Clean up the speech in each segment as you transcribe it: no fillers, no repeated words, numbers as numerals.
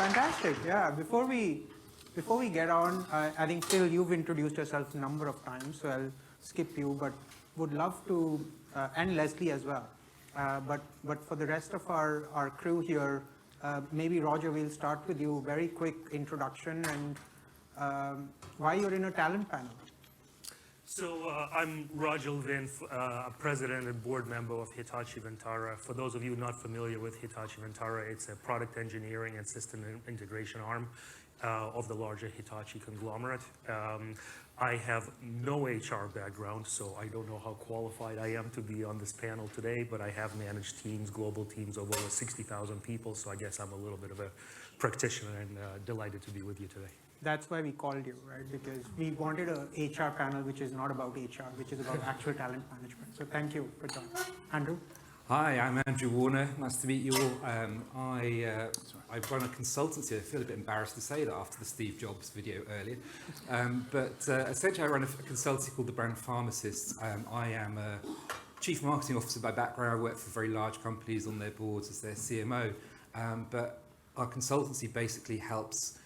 Fantastic. Yeah. Before we get on, I think Phil, you've introduced yourself a number of times, so I'll skip you, but would love to, and Leslie as well. But for the rest of our crew here, maybe Roger, we'll start with you. Very quick introduction and why you're in a talent panel. So I'm Roger Levin, president and board member of Hitachi Vantara. For those of you not familiar with Hitachi Vantara, it's a product engineering and system integration arm of the larger Hitachi conglomerate. I have no HR background, so I don't know how qualified I am to be on this panel today, but I have managed teams, global teams of over 60,000 people, so I guess I'm a little bit of a practitioner and delighted to be with you today. That's why we called you, right? Because we wanted a HR panel which is not about HR, which is about actual talent management. So thank you for joining. Andrew? Hi, I'm Andrew Warner. Nice to meet you all. I run a consultancy. I feel a bit embarrassed to say that after the Steve Jobs video earlier. But essentially, I run a consultancy called the Brand Pharmacists. I am a chief marketing officer by background. I work for very large companies on their boards as their CMO. But our consultancy basically helps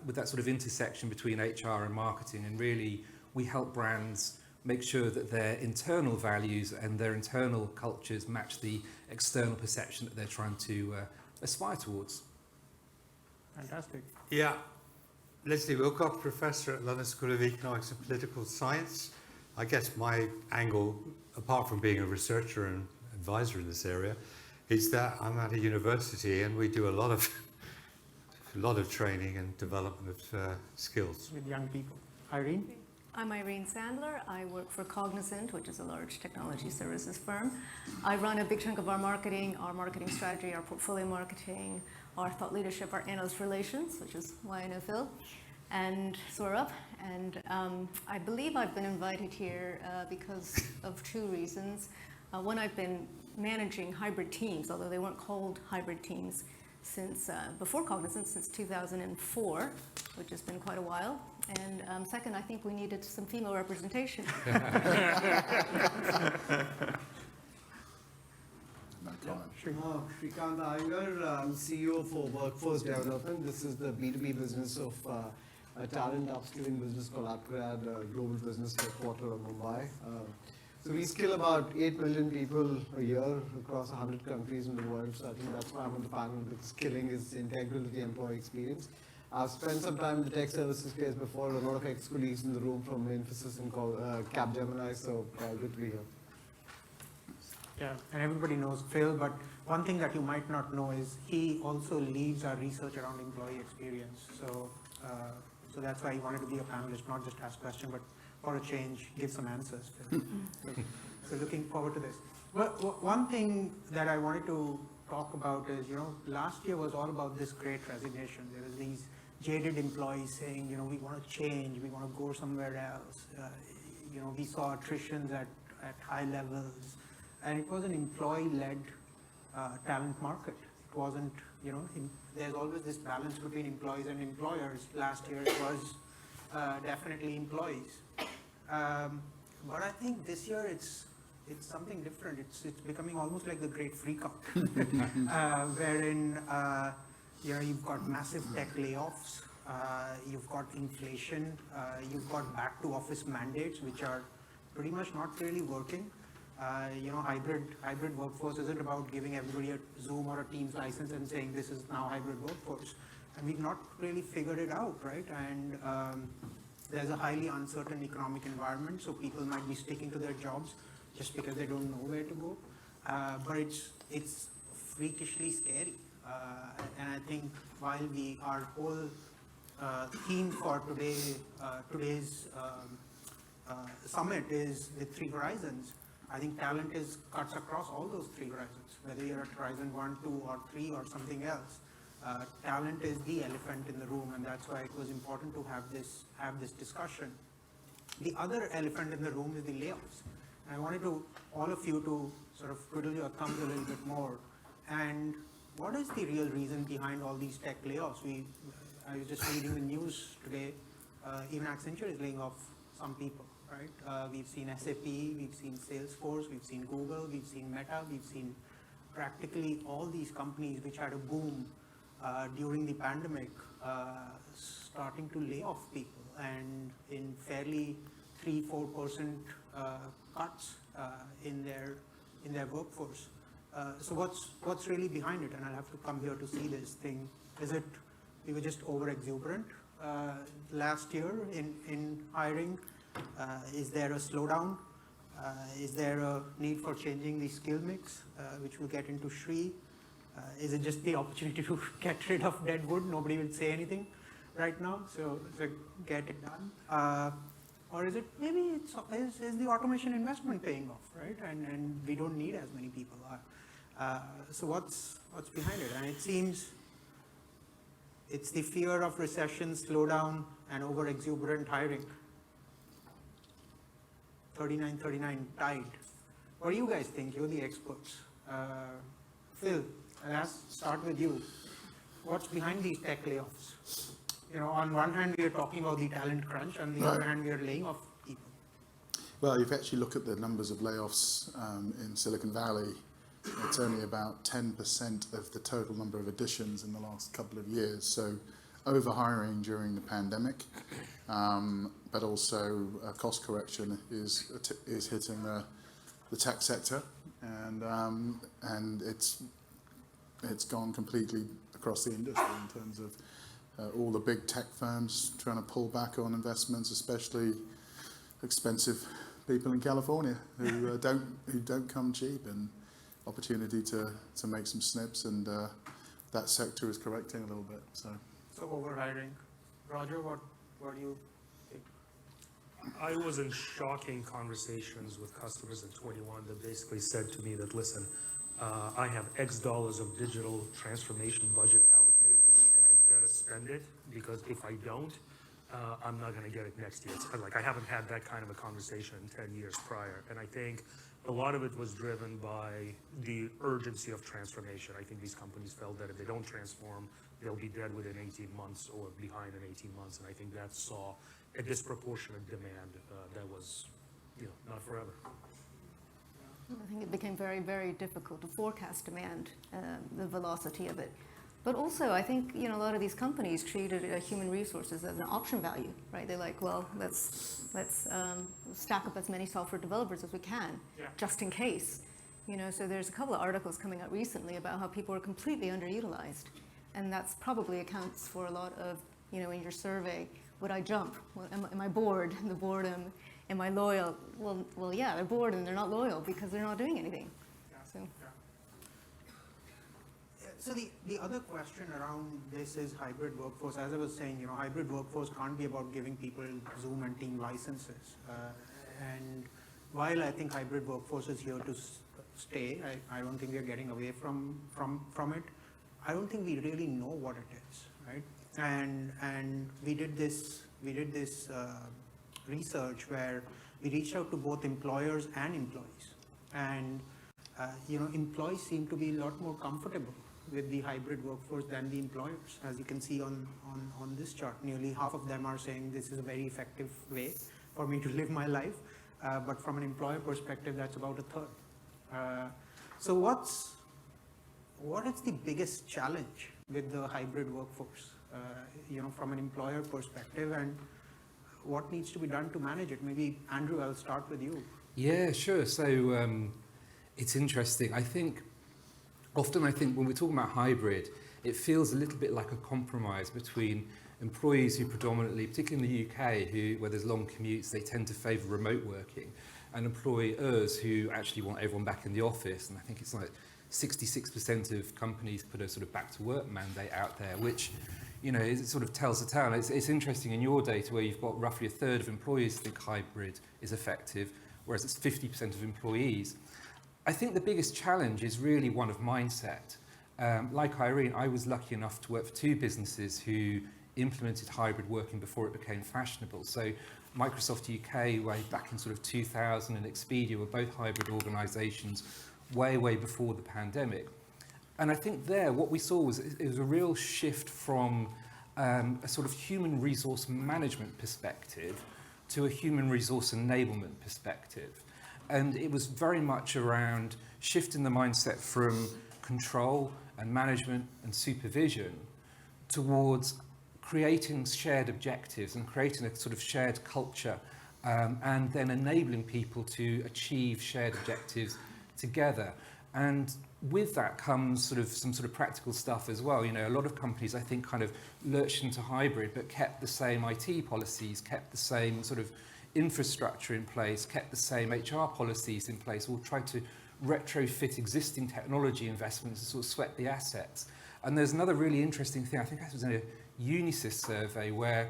with that sort of intersection between HR and marketing, and really we help brands make sure that their internal values and their internal cultures match the external perception that they're trying to aspire towards. Fantastic. Yeah, Leslie Wilcox, professor at London School of Economics and Political Science. I guess my angle, apart from being a researcher and advisor in this area, is that I'm at a university and we do a lot of training and development of skills. With young people. Irene? I'm Irene Sandler. I work for Cognizant, which is a large technology services firm. I run a big chunk of our marketing strategy, our portfolio marketing, our thought leadership, our analyst relations, which is why I know Phil, and Saurabh. And I believe I've been invited here because of two reasons. One, I've been managing hybrid teams, although they weren't called hybrid teams, since before Cognizant, since 2004, which has been quite a while. And second, I think we needed some female representation. Shrikant Iyengar, I'm CEO for Workforce Development. This is the B2B business of a talent upskilling business called Upgrad, a global business headquartered in Mumbai. So we skill about 8 million people a year across 100 countries in the world. So I think that's why I'm on the panel, because skilling is integral to the employee experience. I've spent some time in the tech services space before, a lot of ex-colleagues in the room from Infosys and Capgemini, so good to be here. Yeah, and everybody knows Phil, but one thing that you might not know is he also leads our research around employee experience. So, so that's why he wanted to be a panelist, not just ask questions, but for a change, give some answers. So looking forward to this. Well, one thing that I wanted to talk about is, last year was all about this Great Resignation. There was these jaded employees saying, we want to change, we want to go somewhere else. We saw attritions at high levels, and it was an employee-led talent market. It wasn't, there's always this balance between employees and employers. Last year it was definitely employees. But I think this year it's something different. It's becoming almost like the Great Freak-Out, wherein you've got massive tech layoffs, you've got inflation, you've got back-to-office mandates, which are pretty much not really working. Hybrid workforce isn't about giving everybody a Zoom or a Teams license and saying this is now hybrid workforce. And we've not really figured it out, right? And there's a highly uncertain economic environment, so people might be sticking to their jobs just because they don't know where to go. But it's freakishly scary. And I think while our whole theme for today's summit is the three horizons, I think talent cuts across all those three horizons, whether you're at horizon 1, 2, or 3, or something else. Talent is the elephant in the room, and that's why it was important to have this discussion. The other elephant in the room is the layoffs. And I wanted all of you to sort of twiddle your thumbs a little bit more. And what is the real reason behind all these tech layoffs? I was just reading the news today. Even Accenture is laying off some people, right? We've seen SAP, we've seen Salesforce, we've seen Google, we've seen Meta, we've seen practically all these companies which had a boom during the pandemic starting to lay off people and in fairly 3-4% cuts in their workforce. So what's really behind it? And I'll have to come here to see this thing. Is it we were just over exuberant last year in hiring? Is there a slowdown? Is there a need for changing the skill mix, which we'll get into Shri? Is it just the opportunity to get rid of dead wood? Nobody will say anything right now, so get it done. Or is it maybe is the automation investment paying off, right? And we don't need as many people. So what's behind it? And it seems it's the fear of recession, slowdown, and over exuberant hiring. 39 tied. What do you guys think? You're the experts. Phil, I'll start with you. What's behind these tech layoffs? You know, on one hand, we are talking about the talent crunch, on the other hand, we are laying off people. Well, if you actually look at the numbers of layoffs in Silicon Valley, it's only about 10% of the total number of additions in the last couple of years. So overhiring during the pandemic, but also cost correction is hitting the tech sector, and it's gone completely across the industry in terms of all the big tech firms trying to pull back on investments, especially expensive people in California who don't come cheap, and opportunity to make some snips, and that sector is correcting a little bit. So overhiring. Roger, what do you think? I was in shocking conversations with customers in 21 that basically said to me that, listen, I have X dollars of digital transformation budget allocated to me, and I better spend it, because if I don't, I'm not going to get it next year. It's like I haven't had that kind of a conversation in 10 years prior. And I think a lot of it was driven by the urgency of transformation. I think these companies felt that if they don't transform, they'll be dead within 18 months or behind in 18 months. And I think that saw a disproportionate demand that was, not forever. I think it became very, very difficult to forecast demand, the velocity of it. But also, I think, a lot of these companies treated human resources as an option value, right? They're like, well, let's stack up as many software developers as we can, just in case. So there's a couple of articles coming out recently about how people are completely underutilized. And that's probably accounts for a lot of, in your survey, would I jump? Am I bored? The boredom. Am I loyal? Well, yeah, they're bored and they're not loyal because they're not doing anything. So the other question around this is hybrid workforce. As I was saying, hybrid workforce can't be about giving people Zoom and Team licenses. And while I think hybrid workforce is here to stay, I don't think we're getting away from it. I don't think we really know what it is, right? And we did this research where we reached out to both employers and employees, and employees seem to be a lot more comfortable with the hybrid workforce than the employers. As you can see on this chart, nearly half of them are saying this is a very effective way for me to live my life, but from an employer perspective, that's about a third. So what is the biggest challenge with the hybrid workforce, from an employer perspective, and what needs to be done to manage it? Maybe Andrew, I'll start with you. Yeah, sure. So it's interesting. Often I think when we're talking about hybrid, it feels a little bit like a compromise between employees who predominantly, particularly in the UK, where there's long commutes, they tend to favour remote working, and employers who actually want everyone back in the office. And I think it's like 66% of companies put a sort of back to work mandate out there, which, it sort of tells the tale. It's interesting in your data where you've got roughly a third of employees think hybrid is effective, whereas it's 50% of employees. I think the biggest challenge is really one of mindset. Like Irene, I was lucky enough to work for two businesses who implemented hybrid working before it became fashionable. So Microsoft UK, way back in sort of 2000, and Expedia were both hybrid organisations way before the pandemic. And I think there, what we saw was it was a real shift from a sort of human resource management perspective to a human resource enablement perspective. And it was very much around shifting the mindset from control and management and supervision towards creating shared objectives and creating a sort of shared culture, and then enabling people to achieve shared objectives together. And with that comes sort of some sort of practical stuff as well. You know, a lot of companies, I think, kind of lurched into hybrid, but kept the same IT policies, kept the same sort of infrastructure in place, kept the same HR policies in place, or tried to retrofit existing technology investments and sort of sweat the assets. And there's another really interesting thing. I think this was in a Unisys survey where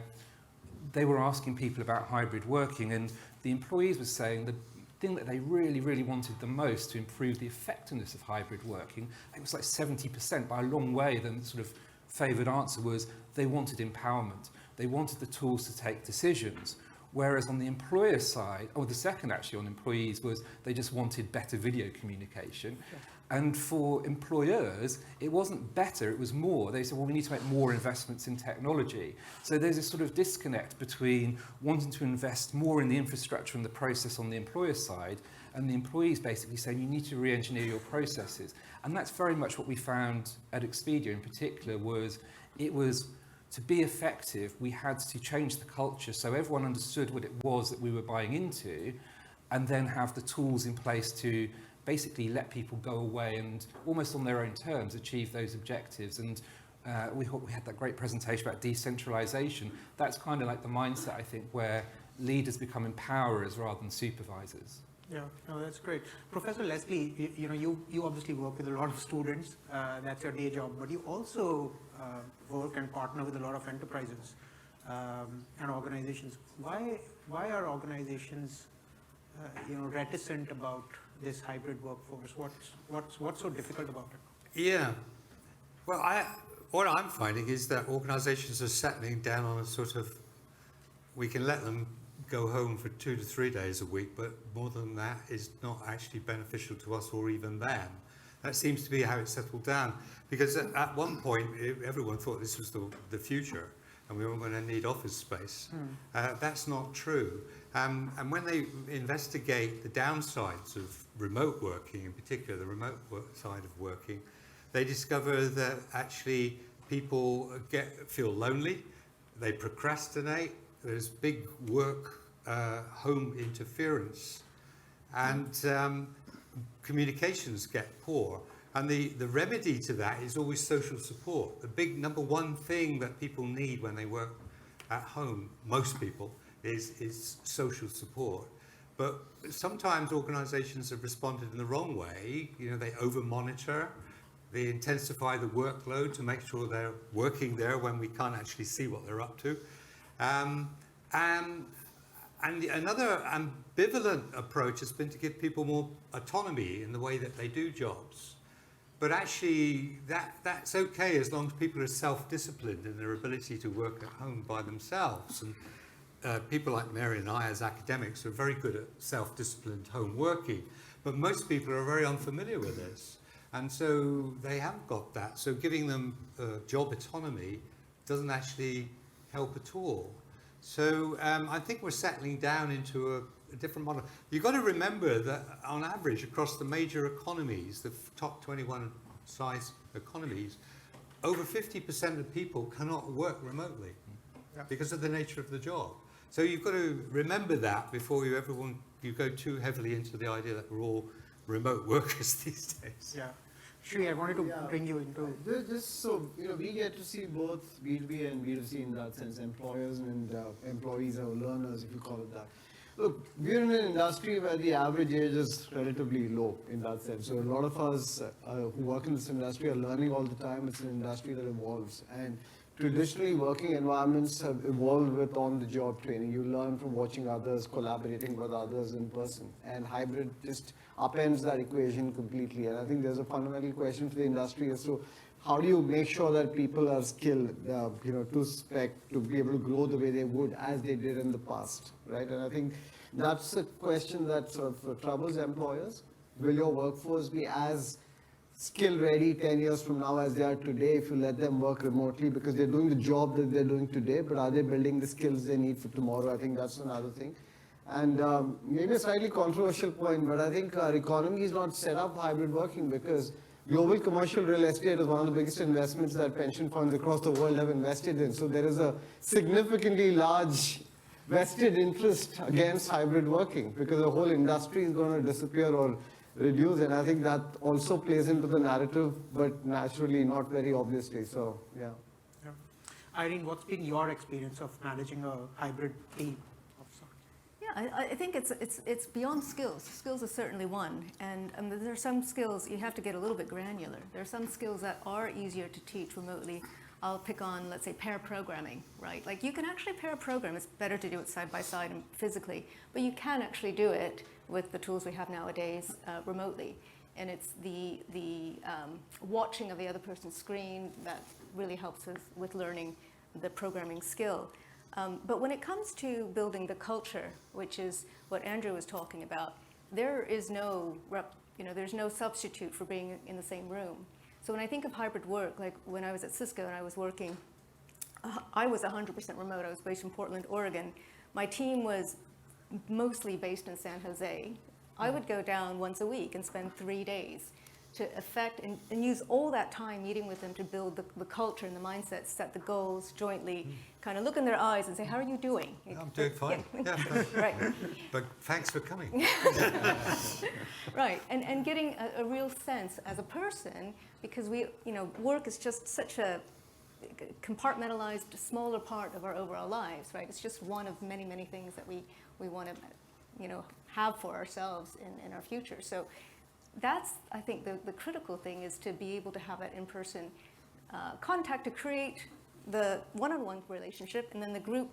they were asking people about hybrid working, and the employees were saying the thing that they really, really wanted the most to improve the effectiveness of hybrid working, it was like 70% by a long way. The sort of favoured answer was they wanted empowerment. They wanted the tools to take decisions. Whereas on the employer side, or the second actually on employees, was they just wanted better video communication. Sure. And for employers, it wasn't better, it was more. They said, well, we need to make more investments in technology. So there's a sort of disconnect between wanting to invest more in the infrastructure and the process on the employer side, and the employees basically saying you need to re-engineer your processes. And that's very much what we found at Expedia in particular. It was to be effective, we had to change the culture so everyone understood what it was that we were buying into, and then have the tools in place to basically let people go away and almost on their own terms achieve those objectives. And we had that great presentation about decentralization. That's kind of like the mindset, I think, where leaders become empowerers rather than supervisors. Yeah, no, that's great. Professor Leslie, you obviously work with a lot of students, that's your day job, but you also work and partner with a lot of enterprises and organizations. Why are organizations reticent about this hybrid workforce? What's so difficult about it? Yeah. Well, what I'm finding is that organizations are settling down on a sort of, we can let them go home for 2 to 3 days a week, but more than that is not actually beneficial to us or even them. That seems to be how it settled down, because at one point everyone thought this was the future and we weren't going to need office space. That's not true. And when they investigate the downsides of remote working, in particular the remote side of working, they discover that actually people feel lonely, they procrastinate, there's big work-home interference, and communications get poor. And the remedy to that is always social support. The big number one thing that people need when they work at home, most people, is social support. But sometimes organizations have responded in the wrong way. They over-monitor, they intensify the workload to make sure they're working there when we can't actually see what they're up to. And another ambivalent approach has been to give people more autonomy in the way that they do jobs. But actually, that's okay as long as people are self-disciplined in their ability to work at home by themselves. And people like Mary and I, as academics, are very good at self-disciplined home working. But most people are very unfamiliar with this. And so they haven't got that. So giving them job autonomy doesn't actually help at all. So I think we're settling down into a different model. You've got to remember that on average across the major economies, the top 21 size economies, over 50% of people cannot work remotely because of the nature of the job. So you've got to remember that before you go too heavily into the idea that we're all remote workers these days. Yeah. Shri, I wanted to bring you into... Just so, we get to see both B2B and B2C in that sense, employers and employees or learners, if you call it that. Look, we're in an industry where the average age is relatively low in that sense. So a lot of us who work in this industry are learning all the time. It's an industry that evolves. And traditionally, working environments have evolved with on-the-job training. You learn from watching others, collaborating with others in person. And hybrid just upends that equation completely. And I think there's a fundamental question for the industry as to how do you make sure that people are skilled, to spec, to be able to grow the way they would as they did in the past, right? And I think that's a question that sort of troubles employers. Will your workforce be as skill ready 10 years from now as they are today if you let them work remotely, because they're doing the job that they're doing today, but are they building the skills they need for tomorrow? I think that's another thing. And maybe a slightly controversial point, but I think our economy is not set up for hybrid working because global commercial real estate is one of the biggest investments that pension funds across the world have invested in. So there is a significantly large vested interest against hybrid working because the whole industry is going to disappear or reduce. And I think that also plays into the narrative, but naturally not very obviously. So, yeah. Yeah. Irene, what's been your experience of managing a hybrid team of sorts? Yeah, I think it's beyond skills. Skills is certainly one, and there are some skills you have to get a little bit granular. There are some skills that are easier to teach remotely. I'll pick on, let's say, pair programming, right? Like you can actually pair program. It's better to do it side by side and physically, but you can actually do it with the tools we have nowadays remotely. And it's the watching of the other person's screen that really helps us with learning the programming skill. But when it comes to building the culture, which is what Andrew was talking about, there is there's no substitute for being in the same room. So when I think of hybrid work, like when I was at Cisco and I was working, I was 100% remote. I was based in Portland, Oregon. My team was mostly based in San Jose. I would go down once a week and spend 3 days to affect and use all that time meeting with them to build the culture and the mindset, set the goals jointly, kind of look in their eyes and say, how are you doing? I'm doing fine. Yeah. Right. But thanks for coming. Right, and getting a real sense as a person, because work is just such a compartmentalized, smaller part of our overall lives, right? It's just one of many, many things that we want to, have for ourselves in our future. So that's, I think, the critical thing is to be able to have that in-person contact to create the one-on-one relationship, and then the group,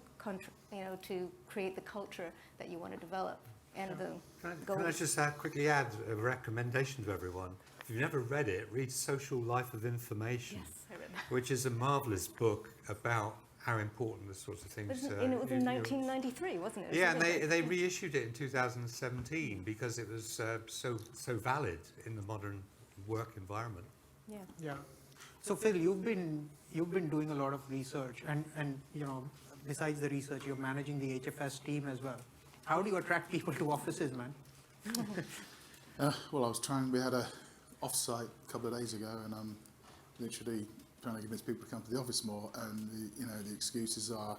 to create the culture that you want to develop. And the Can I just quickly add a recommendation to everyone? If you've never read it, read Social Life of Information, Yes, I read that. which is a marvellous book about how important this sorts of things. It was in 1993, wasn't it? Yeah, and they reissued it in 2017 because it was so valid in the modern work environment. Yeah. Yeah. So Phil, you've been doing a lot of research, and besides the research, you're managing the HFS team as well. How do you attract people to offices, man? Well, we had a off-site a couple of days ago, and I'm literally trying to convince people to come to the office more, and the excuses are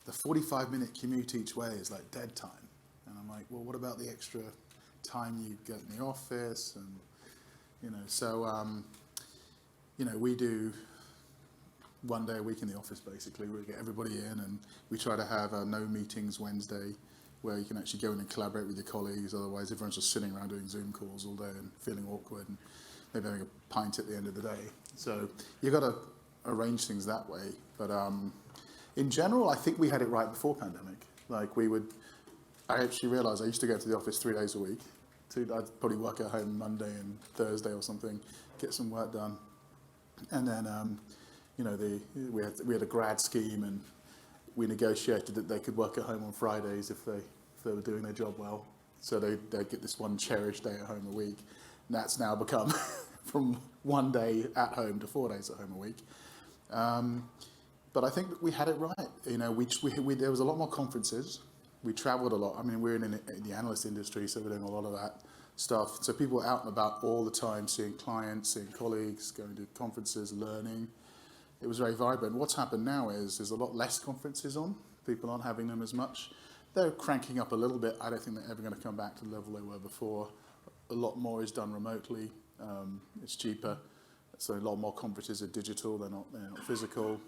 the 45-minute commute each way is like dead time. And I'm like, well, what about the extra time you get in the office? And, we do 1 day a week in the office, basically. We get everybody in, and we try to have a no meetings Wednesday where you can actually go in and collaborate with your colleagues. Otherwise, everyone's just sitting around doing Zoom calls all day and feeling awkward and maybe having a pint at the end of the day. So you've got to arrange things that way. But in general, I think we had it right before pandemic. Like I actually realized I used to go to the office 3 days a week. I'd probably work at home Monday and Thursday or something, get some work done. And then, we had a grad scheme, and we negotiated that they could work at home on Fridays if they were doing their job well. So they'd get this one cherished day at home a week. And that's now become from 1 day at home to 4 days at home a week. But I think that we had it right. There was a lot more conferences. We traveled a lot. I mean, we're in the analyst industry, so we're doing a lot of that stuff. So people were out and about all the time, seeing clients, seeing colleagues, going to conferences, learning. It was very vibrant. What's happened now is there's a lot less conferences on. People aren't having them as much. They're cranking up a little bit. I don't think they're ever going to come back to the level they were before. A lot more is done remotely. It's cheaper. So a lot more conferences are digital. They're not physical.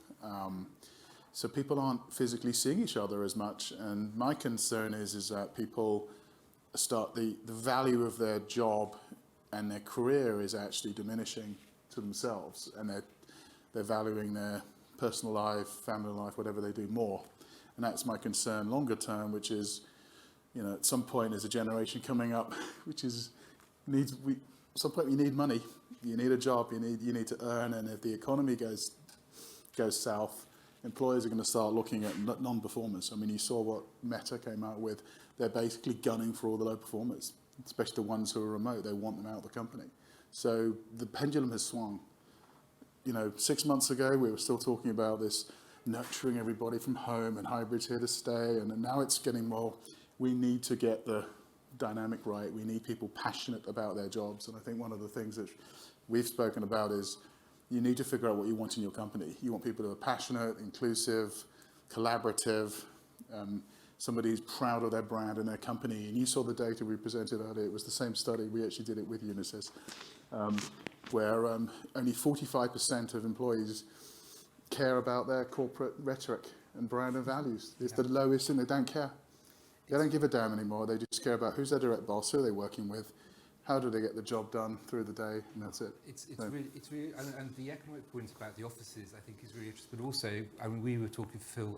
So people aren't physically seeing each other as much. And my concern is that people start the value of their job and their career is actually diminishing to themselves, and they're valuing their personal life, family life, whatever they do more. And that's my concern longer term, which is, at some point there's a generation coming up which at some point you need money, you need a job, you need to earn, and if the economy goes south, employers are going to start looking at non-performers. I mean, you saw what Meta came out with. They're basically gunning for all the low performers, especially the ones who are remote. They want them out of the company. So the pendulum has swung. 6 months ago, we were still talking about this nurturing everybody from home and hybrids here to stay. And now it's getting, we need to get the dynamic right. We need people passionate about their jobs. And I think one of the things that we've spoken about is you need to figure out what you want in your company. You want people who are passionate, inclusive, collaborative, somebody who's proud of their brand and their company. And you saw the data we presented earlier. It was the same study. We actually did it with Unisys, where only 45% of employees care about their corporate rhetoric and brand and values. It's the lowest, and they don't care. They don't give a damn anymore. They just care about who's their direct boss, who are they working with, how do they get the job done through the day, and that's it. It's really, and the economic point about the offices, I think, is really interesting. But also, I mean, we were talking, Phil,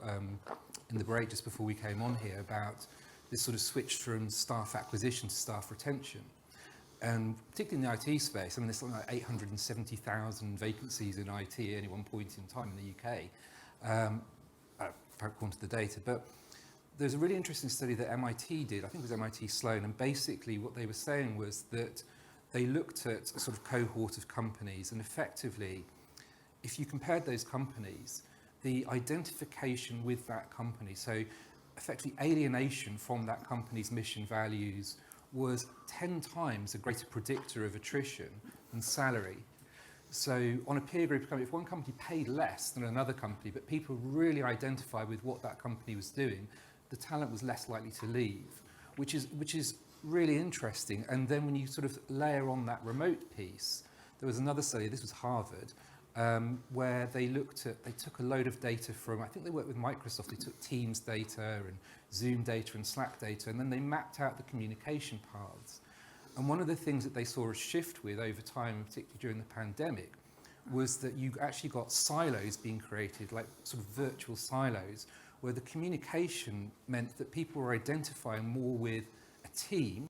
in the break just before we came on here about this sort of switch from staff acquisition to staff retention. And particularly in the IT space, I mean, there's something like 870,000 vacancies in IT at any one point in time in the UK, according to the data. But there's a really interesting study that MIT did, I think it was MIT Sloan, and basically what they were saying was that they looked at a sort of cohort of companies, and effectively, if you compared those companies, the identification with that company, so effectively alienation from that company's mission values, was 10 times a greater predictor of attrition than salary. So on a peer group company, if one company paid less than another company, but people really identify with what that company was doing, the talent was less likely to leave, which is really interesting. And then when you sort of layer on that remote piece, there was another study, this was Harvard, where they took a load of data from, I think they worked with Microsoft, they took Teams data and Zoom data and Slack data, and then they mapped out the communication paths. And one of the things that they saw a shift with over time, particularly during the pandemic, was that you actually got silos being created, like sort of virtual silos, where the communication meant that people were identifying more with a team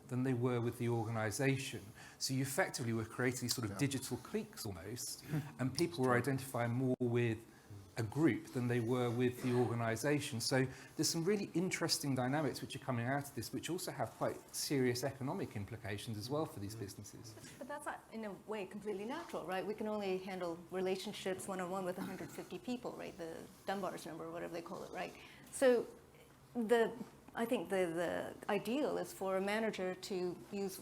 than they were with the organisation. So you effectively were creating these sort of digital cliques almost, and people were identifying more with a group than they were with the organisation. So there's some really interesting dynamics which are coming out of this, which also have quite serious economic implications as well for these businesses. But that's not, in a way, completely natural, right? We can only handle relationships one-on-one with 150 people, right? The Dunbar's number, whatever they call it, right? So I think the ideal is for a manager to use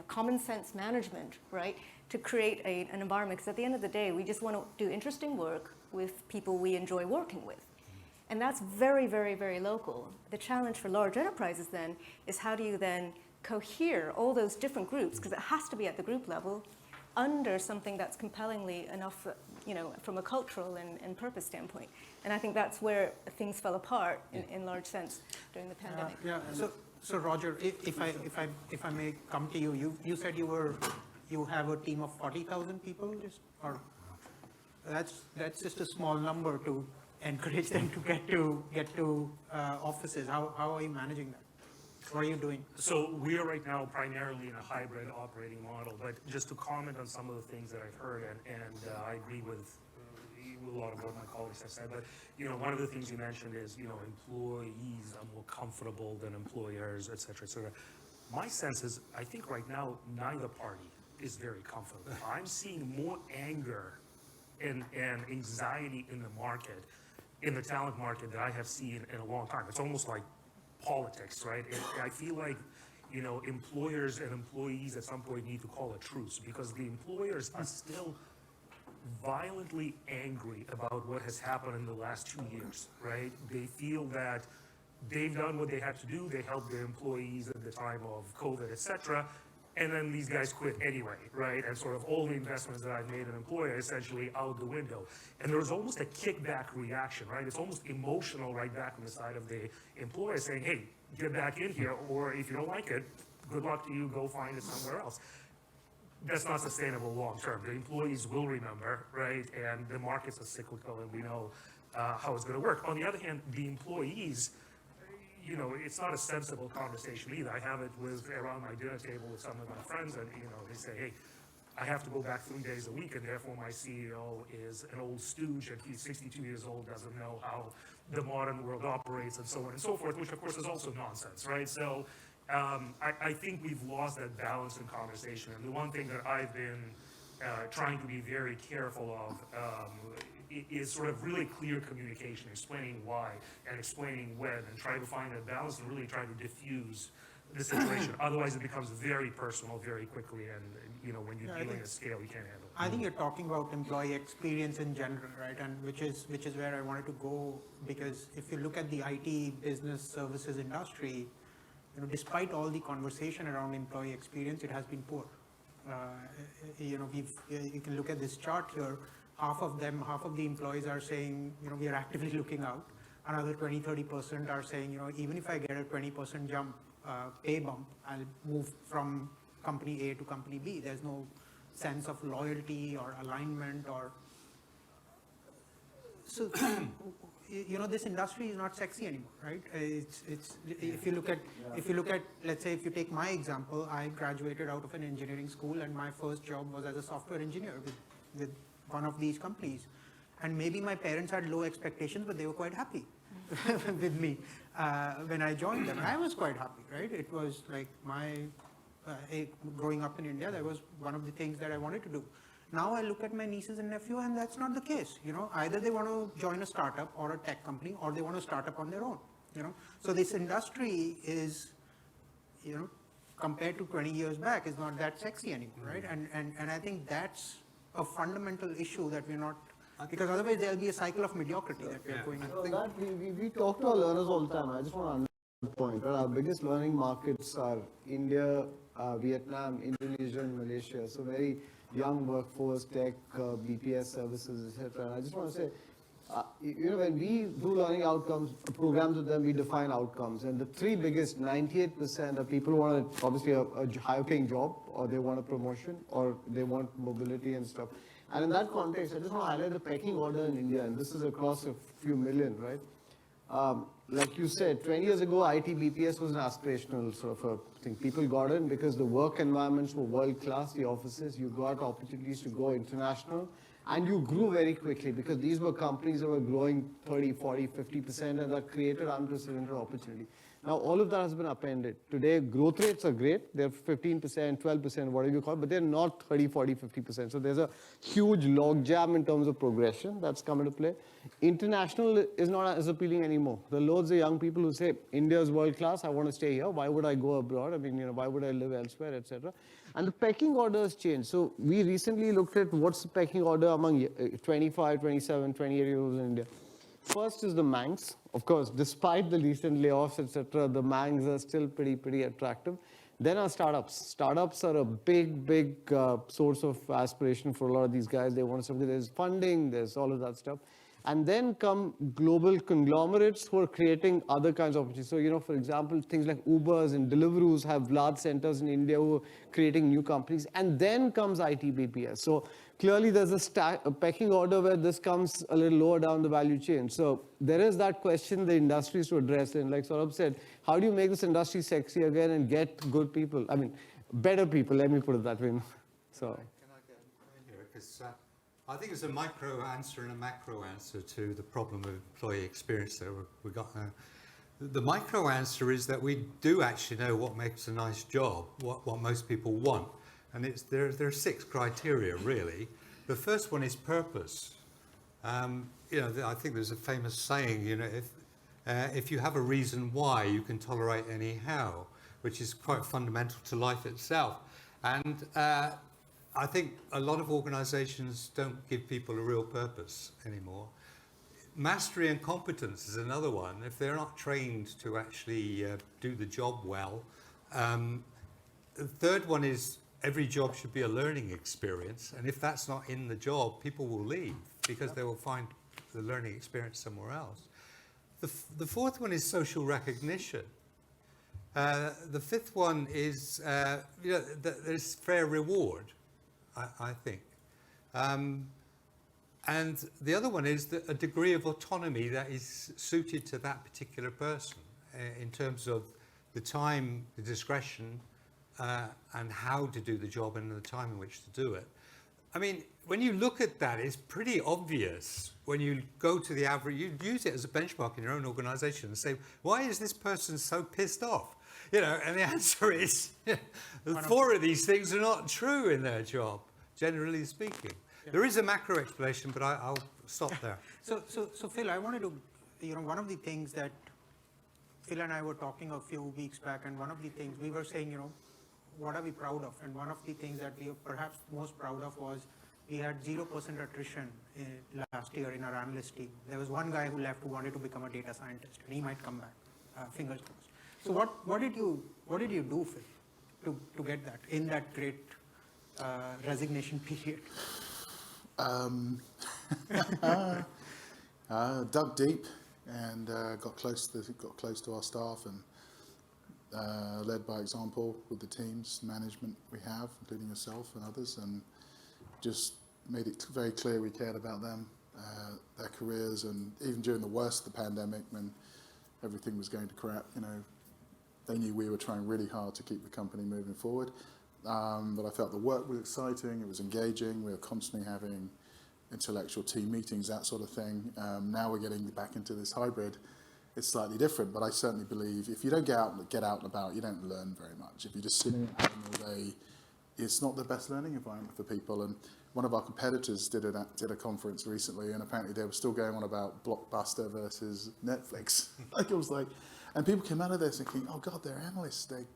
common sense management, right? To create an environment, because at the end of the day, we just want to do interesting work with people we enjoy working with. And that's very, very, very local. The challenge for large enterprises then is how do you then cohere all those different groups, because it has to be at the group level, under something that's compellingly enough, from a cultural and purpose standpoint. And I think that's where things fell apart in large sense during the pandemic. So Roger, if I may come to you, you said you have a team of 40,000 people, or that's just a small number to encourage them to get to offices. How are you managing that? What are you doing? So we are right now primarily in a hybrid operating model, but just to comment on some of the things that I've heard, and I agree with a lot of what my colleagues have said, but one of the things you mentioned is employees are more comfortable than employers, et cetera, et cetera. My sense is, I think right now neither party is very comfortable. I'm seeing more anger and anxiety in the market, in the talent market, that I have seen in a long time. It's almost like politics, right? I feel like employers and employees at some point need to call a truce, because the employers are still violently angry about what has happened in the last 2 years, right? They feel that they've done what they had to do. They helped their employees at the time of COVID, et cetera. And then these guys quit anyway, right? And sort of all the investments that I've made in an employer essentially out the window. And there was almost a kickback reaction, right? It's almost emotional right back on the side of the employer saying, hey, get back in here, or if you don't like it, good luck to you, go find it somewhere else. That's not sustainable long term. The employees will remember, right? And the markets are cyclical, and we know how it's going to work. On the other hand, the employees, it's not a sensible conversation either. I have it around my dinner table with some of my friends, and they say, hey, I have to go back 3 days a week, and therefore my CEO is an old stooge, and he's 62 years old, doesn't know how the modern world operates, and so on and so forth, which of course is also nonsense, right? So I think we've lost that balance in conversation. And the one thing that I've been trying to be very careful of is sort of really clear communication, explaining why and explaining when, and try to find that balance and really try to diffuse the situation. Otherwise, it becomes very personal very quickly, and when you're Yeah, I dealing think- at scale, you can't handle it. I think you're talking about employee experience in general, right? And which is where I wanted to go, because if you look at the IT business services industry, despite all the conversation around employee experience, it has been poor. You can look at this chart here. Half of the employees are saying, we are actively looking out. Another 20-30% are saying, even if I get a 20% jump, pay bump, I'll move from company A to company B. There's no sense of loyalty or alignment or so. This industry is not sexy anymore, right? It's if you look at let's say if you take my example, I graduated out of an engineering school and my first job was as a software engineer with one of these companies, and maybe my parents had low expectations, but they were quite happy with me when I joined them. I was quite happy, right? It was like growing up in India, that was one of the things that I wanted to do. Now I look at my nieces and nephew, and that's not the case. Either they want to join a startup or a tech company, or they want to start up on their own. So this industry is, compared to 20 years back, is not that sexy anymore, right? And I think that's a fundamental issue that we're not, because otherwise there'll be a cycle of mediocrity that we're going So into. that we talk to our learners all the time. I just want to underline the point. Right? Our biggest learning markets are India, Vietnam, Indonesia, and Malaysia. So very young workforce, tech, BPS services, etc. And I just want to say, when we do learning outcomes programs with them, we define outcomes. And the three biggest, 98% of people want obviously a higher paying job, or they want a promotion, or they want mobility and stuff. And in that context, I just want to highlight the pecking order in India, and this is across a few million, right? Like you said, 20 years ago, IT BPS was an aspirational sort of a thing. People got in because the work environments were world-class, the offices, you got opportunities to go international, and you grew very quickly because these were companies that were growing 30, 40, 50%, and that created unprecedented opportunity. Now, all of that has been upended. Today, growth rates are great. They're 15%, 12%, whatever you call it, but they're not 30, 40, 50%. So there's a huge logjam in terms of progression that's come into play. International is not as appealing anymore. There are loads of young people who say, India is world class, I want to stay here. Why would I go abroad? I mean, why would I live elsewhere, etc. And the pecking order has changed. So we recently looked at what's the pecking order among 25, 27, 28-year-olds in India. First is the Manx. Of course, despite the recent layoffs, etc., the Manx are still pretty attractive. Then are startups. Startups are a big source of aspiration for a lot of these guys. They want something. There's funding, there's all of that stuff. And then come global conglomerates who are creating other kinds of opportunities. So, for example, things like Ubers and Deliveroo's have large centers in India who are creating new companies. And then comes IT BPS. So clearly there's a pecking order where this comes a little lower down the value chain. So there is that question the industry is to address. And like Saurabh said, how do you make this industry sexy again and get good people? I mean, better people, let me put it that way. So. Can I get in here? Because I think it's a micro answer and a macro answer to the problem of employee experience that we got now. The micro answer is that we do actually know what makes a nice job, what most people want. And there are 6 criteria, really. The first one is purpose. I think there's a famous saying, if you have a reason why, you can tolerate any how, which is quite fundamental to life itself. And I think a lot of organizations don't give people a real purpose anymore. Mastery and competence is another one. If they're not trained to actually do the job well. The third one is every job should be a learning experience. And if that's not in the job, people will leave because they will find the learning experience somewhere else. The fourth one is social recognition. The fifth one is there's fair reward. I think. And the other one is a degree of autonomy that is suited to that particular person in terms of the time, the discretion, and how to do the job and the time in which to do it. I mean, when you look at that, it's pretty obvious when you go to the average, you use it as a benchmark in your own organization and say, why is this person so pissed off? And the answer is 4 of these things are not true in their job, generally speaking. Yeah. There is a macro explanation, but I'll stop there. So Phil, I wanted to, one of the things that Phil and I were talking a few weeks back, and one of the things we were saying, what are we proud of? And one of the things that we are perhaps most proud of was we had 0% attrition last year in our analyst team. There was one guy who left who wanted to become a data scientist, and he might come back, fingers crossed. So what did you do, Phil, to get that in that great resignation period? Dug deep and got close to our staff and led by example with the teams, management we have, including yourself and others, and just made it very clear we cared about them, their careers, and even during the worst of the pandemic when everything was going to crap, they knew we were trying really hard to keep the company moving forward. But I felt the work was exciting, it was engaging, we were constantly having intellectual team meetings, that sort of thing. Now we're getting back into this hybrid. It's slightly different, but I certainly believe if you don't get out and about, you don't learn very much. If you're just sitting at home all day, it's not the best learning environment for people. And one of our competitors did a conference recently, and apparently they were still going on about Blockbuster versus Netflix. And people came out of there thinking, oh God, they're analysts, they've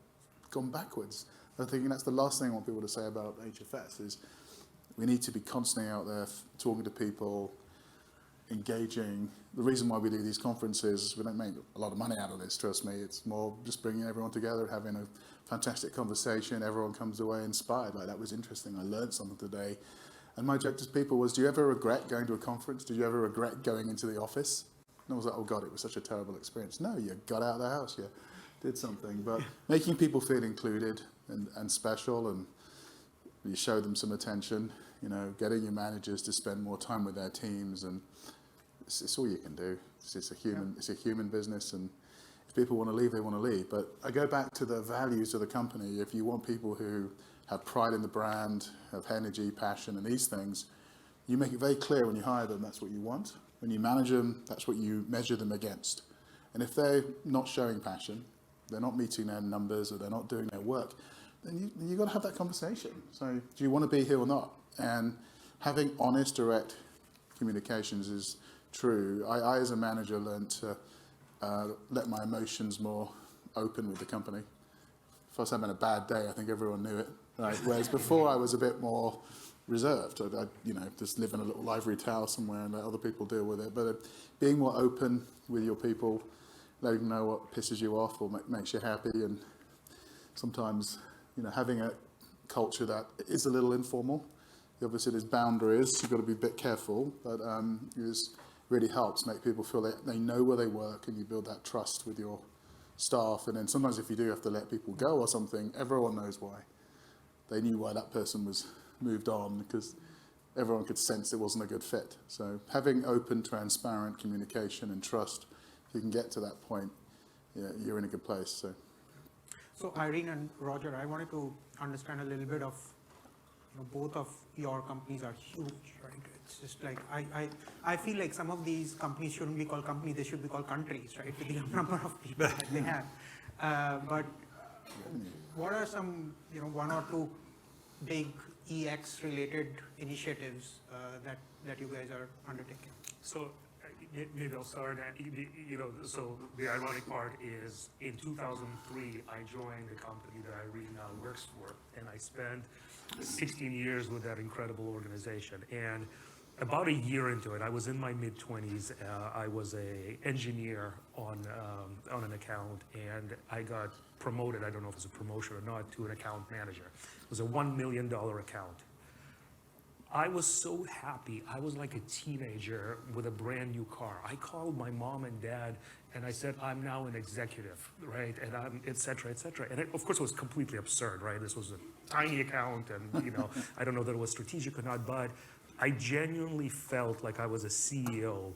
gone backwards. I'm thinking that's the last thing I want people to say about HFS is we need to be constantly out there talking to people, engaging. The reason why we do these conferences, we don't make a lot of money out of this, trust me. It's more just bringing everyone together, having a fantastic conversation. Everyone comes away inspired. Like, that was interesting. I learned something today. And my joke to people was, do you ever regret going to a conference? Did you ever regret going into the office? And I was like, oh God, it was such a terrible experience. No, you got out of the house, you did something. But making people feel included and special, and you show them some attention, getting your managers to spend more time with their teams, and it's all you can do. It's a human business, and if people want to leave, they want to leave. But I go back to the values of the company. If you want people who have pride in the brand, have energy, passion, and these things, you make it very clear when you hire them that's what you want. When you manage them, that's what you measure them against. And if they're not showing passion, they're not meeting their numbers, or they're not doing their work, then you've got to have that conversation. So do you want to be here or not? And having honest, direct communications is true. I as a manager, learned to let my emotions more open with the company. If I was having a bad day, I think everyone knew it. Right? Whereas before, I was a bit more reserved. I'd just live in a little ivory tower somewhere and let other people deal with it. But being more open with your people, letting them know what pisses you off or makes you happy, and sometimes, having a culture that is a little informal. Obviously, there's boundaries. You've got to be a bit careful, but it really helps make people feel that they know where they work, and you build that trust with your staff. And then sometimes if you do have to let people go or something, everyone knows why. They knew why that person was moved on, because everyone could sense it wasn't a good fit. So having open, transparent communication and trust, if you can get to that point, you're in a good place. So Irene and Roger, I wanted to understand a little bit of, both of your companies are huge, right? It's just like, I feel like some of these companies shouldn't be called companies, they should be called countries, right? With the number of people that they have. But what are some, one or two big EX related initiatives that you guys are undertaking? So maybe I'll start. So the ironic part is in 2003, I joined the company that Irene now works for, and I spent 16 years with that incredible organization. And about a year into it, I was in my mid-20s. I was an engineer on an account, and I got promoted. I don't know if it's a promotion or not, to an account manager. It was a $1 million account. I was so happy. I was like a teenager with a brand new car. I called my mom and dad and I said, I'm now an executive, right? And I'm et cetera, et cetera. And of course it was completely absurd, right? This was a tiny account, and I don't know that it was strategic or not, but I genuinely felt like I was a CEO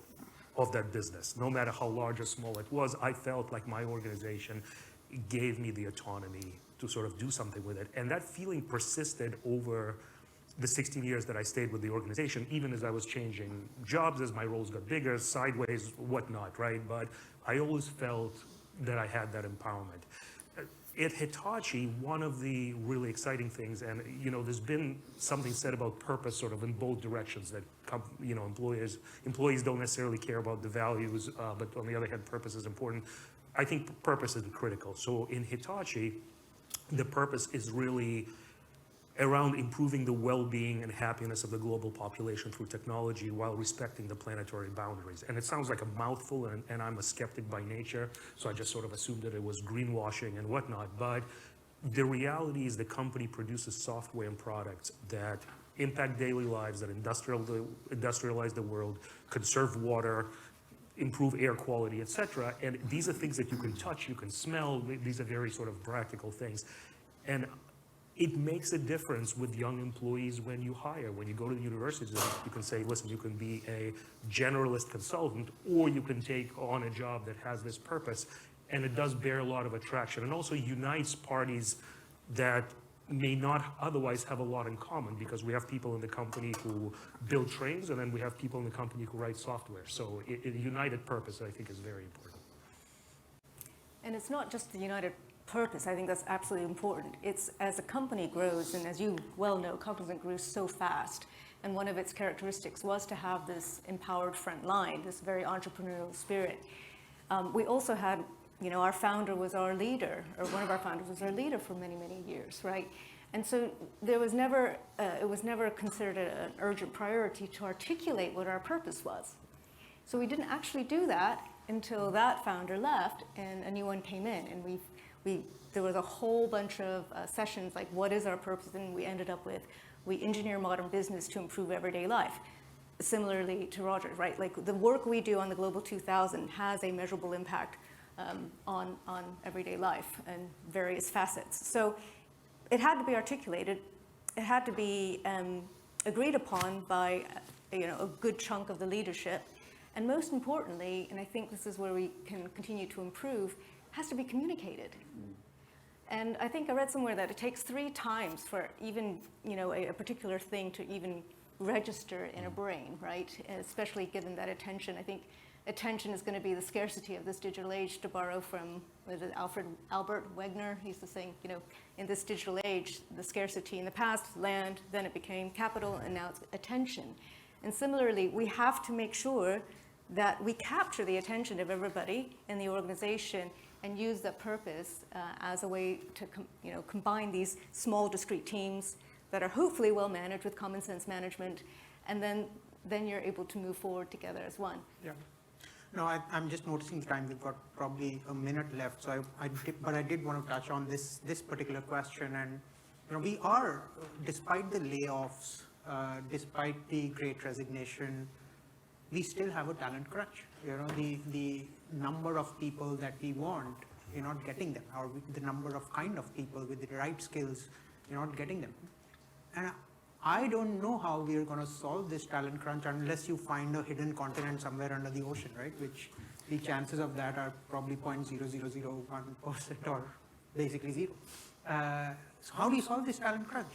of that business. No matter how large or small it was, I felt like my organization gave me the autonomy to sort of do something with it. And that feeling persisted over the 16 years that I stayed with the organization, even as I was changing jobs, as my roles got bigger, sideways, whatnot, right? But I always felt that I had that empowerment. At Hitachi, one of the really exciting things, and there's been something said about purpose sort of in both directions, that employees don't necessarily care about the values, but on the other hand, purpose is important. I think purpose is critical. So in Hitachi, the purpose is really around improving the well-being and happiness of the global population through technology while respecting the planetary boundaries. And it sounds like a mouthful, and I'm a skeptic by nature, so I just sort of assumed that it was greenwashing and whatnot. But the reality is the company produces software and products that impact daily lives, that industrialize the world, conserve water, improve air quality, etc. And these are things that you can touch, you can smell. These are very sort of practical things. And it makes a difference with young employees when you hire. When you go to the universities, you can say, listen, you can be a generalist consultant, or you can take on a job that has this purpose. And it does bear a lot of attraction, and also unites parties that may not otherwise have a lot in common, because we have people in the company who build trains, and then we have people in the company who write software. So a united purpose, I think, is very important. And it's not just the united purpose. I think that's absolutely important. It's as a company grows, and as you well know, Cognizant grew so fast, and one of its characteristics was to have this empowered front line, this very entrepreneurial spirit. We also had, our founder was our leader, or one of our founders was our leader for many, many years, right? And so there was never, it was never considered an urgent priority to articulate what our purpose was. So we didn't actually do that until that founder left and a new one came in, and there was a whole bunch of sessions like, what is our purpose? And we ended up with, we engineer modern business to improve everyday life. Similarly to Roger's, right? Like the work we do on the Global 2000 has a measurable impact on everyday life and various facets. So it had to be articulated. It had to be agreed upon by a good chunk of the leadership. And most importantly, and I think this is where we can continue to improve, has to be communicated. And I think I read somewhere that it takes 3 times for even, a particular thing to even register in a brain, right? And especially given that attention. I think attention is going to be the scarcity of this digital age, to borrow from Albert Wegner. He used to say, in this digital age, the scarcity in the past, land, then it became capital, and now it's attention. And similarly, we have to make sure that we capture the attention of everybody in the organization and use that purpose as a way to combine these small discrete teams that are hopefully well managed with common sense management, and then you're able to move forward together as one. Yeah. No, I'm just noticing the time. We've got probably a minute left, so but I did want to touch on this particular question. And we are, despite the layoffs, despite the Great Resignation, we still have a talent crunch. The number of people that we want, you're not getting them, or the number of kind of people with the right skills, you're not getting them. And I don't know how we're going to solve this talent crunch unless you find a hidden continent somewhere under the ocean, right? Which the chances of that are probably 0.0001% or basically zero. So how do you solve this talent crunch?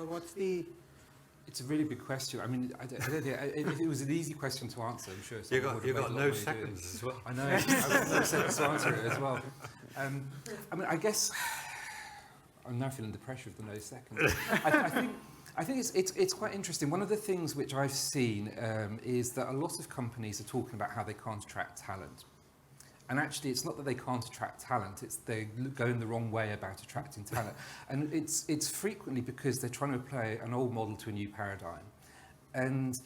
What's the... It's a really big question. I mean, I don't think, if it was an easy question to answer, I'm sure. You've got no seconds as well. I know, I've got no seconds to answer it as well. I mean, I guess, I'm now feeling the pressure of the no seconds. I think it's quite interesting. One of the things which I've seen is that a lot of companies are talking about how they can't attract talent. And actually, it's not that they can't attract talent, it's they're going the wrong way about attracting talent. And it's frequently because they're trying to apply an old model to a new paradigm. And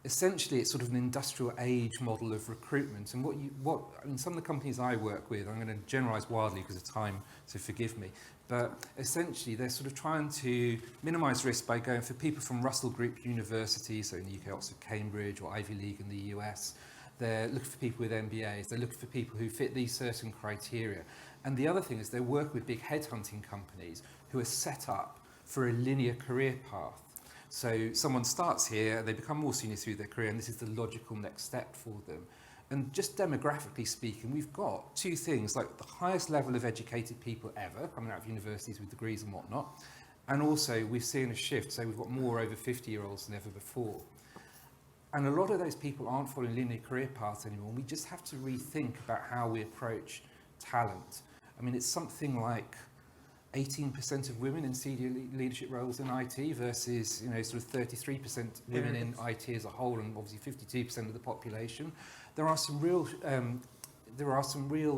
essentially, it's sort of an industrial age model of recruitment. And I mean, some of the companies I work with, I'm going to generalize wildly because of time, so forgive me. But essentially, they're sort of trying to minimize risk by going for people from Russell Group universities, so in the UK, Oxford, Cambridge, or Ivy League in the US. They're looking for people with MBAs. They're looking for people who fit these certain criteria. And the other thing is they work with big headhunting companies who are set up for a linear career path. So someone starts here, they become more senior through their career, and this is the logical next step for them. And just demographically speaking, we've got 2 things, like the highest level of educated people ever coming out of universities with degrees and whatnot. And also we're seeing a shift, so we've got more over 50-year-olds than ever before. And a lot of those people aren't following linear career paths anymore. We just have to rethink about how we approach talent. I mean, it's something like 18% of women in senior leadership roles in IT versus, sort of 33% women in IT as a whole, and obviously 52% of the population. There are some real there are some real,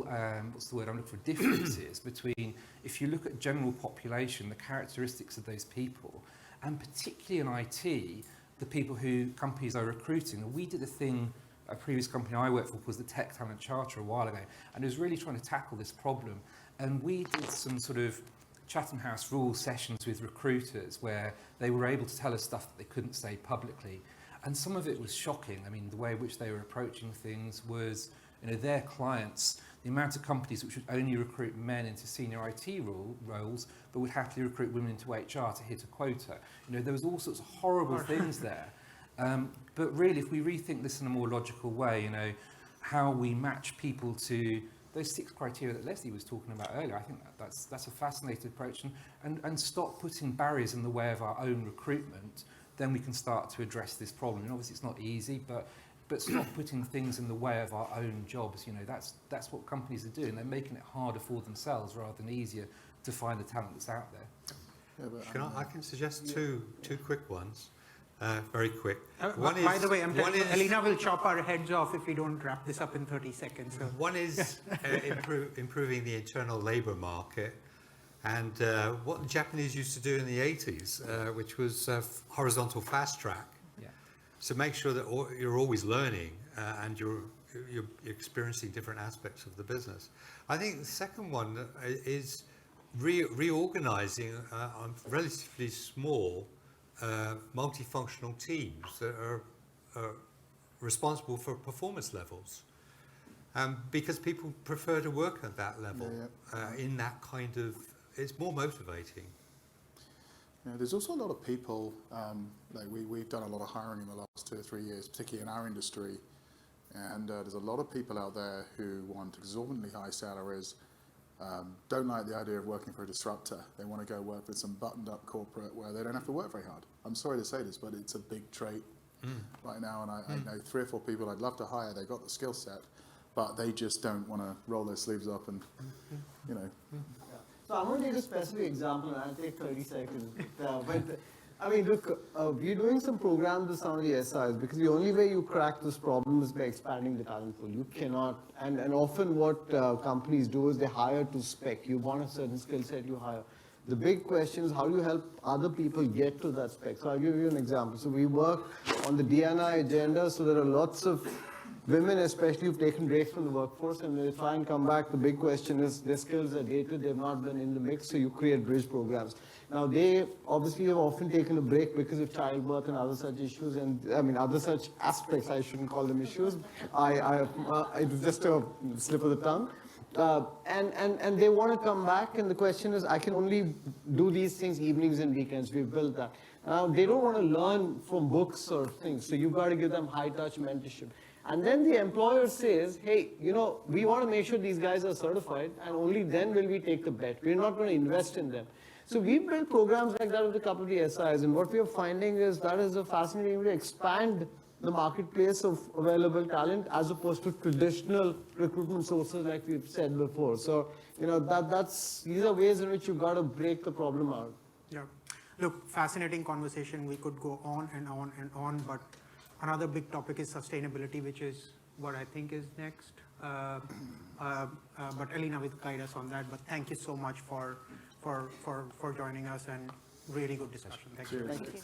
what's the word I'm looking for, differences between, if you look at general population, the characteristics of those people, and particularly in IT, the people who companies are recruiting. And we did a thing, a previous company I worked for was the Tech Talent Charter a while ago, and it was really trying to tackle this problem. And we did some sort of Chatham House Rules sessions with recruiters where they were able to tell us stuff that they couldn't say publicly. And some of it was shocking. I mean, the way in which they were approaching things was, their clients, the amount of companies which would only recruit men into senior IT roles, but would happily recruit women into HR to hit a quota. There was all sorts of horrible things there. But really, if we rethink this in a more logical way, how we match people to those 6 criteria that Leslie was talking about earlier, I think that's a fascinating approach, and stop putting barriers in the way of our own recruitment, then we can start to address this problem. And obviously it's not easy, but stop putting things in the way of our own jobs. That's what companies are doing. They're making it harder for themselves rather than easier to find the talent that's out there. Yeah, but, I can suggest two quick ones, very quick. By the way, I'm telling you, Elena will chop our heads off if we don't wrap this up in 30 seconds. So. One is improving the internal labour market, and what the Japanese used to do in the 80s, which was horizontal fast track. Yeah. So make sure that you're always learning and you're experiencing different aspects of the business. I think the second one is reorganizing on relatively small multifunctional teams that are responsible for performance levels. Because people prefer to work at that level, in that kind of, it's more motivating. Yeah, there's also a lot of people, we've done a lot of hiring in the last 2 or 3 years, particularly in our industry, and there's a lot of people out there who want exorbitantly high salaries, don't like the idea of working for a disruptor. They want to go work with some buttoned-up corporate where they don't have to work very hard. I'm sorry to say this, but it's a big trait right now, and I know 3 or 4 people I'd love to hire. They've got the skill set, but they just don't want to roll their sleeves up and, So I'm going to take a specific example, and I'll take 30 seconds. Look, we're doing some programs with some of the SIs, because the only way you crack this problem is by expanding the talent pool. You cannot, and often what companies do is they hire to spec. You want a certain skill set, you hire. The big question is how do you help other people get to that spec? So I'll give you an example. So we work on the D&I agenda, so there are lots of women especially who've taken breaks from the workforce, and when they try and come back, the big question is their skills are dated, they've not been in the mix, so you create bridge programs. Now they obviously have often taken a break because of childbirth and other such issues, and other such aspects, I shouldn't call them issues. It was just a slip of the tongue. And they want to come back, and the question is, I can only do these things evenings and weekends. We've built that. Now they don't want to learn from books or things, so you've got to give them high-touch mentorship. And then the employer says, hey, we want to make sure these guys are certified, and only then will we take the bet. We're not going to invest in them. So we've built programs like that with a couple of the SIs, and what we are finding is that is a fascinating way to expand the marketplace of available talent as opposed to traditional recruitment sources like we've said before. So, these are ways in which you've got to break the problem out. Yeah. Look, fascinating conversation. We could go on and on and on, but another big topic is sustainability, which is what I think is next. But Elena will guide us on that. But thank you so much for joining us, and really good discussion. Thank you. Thank you.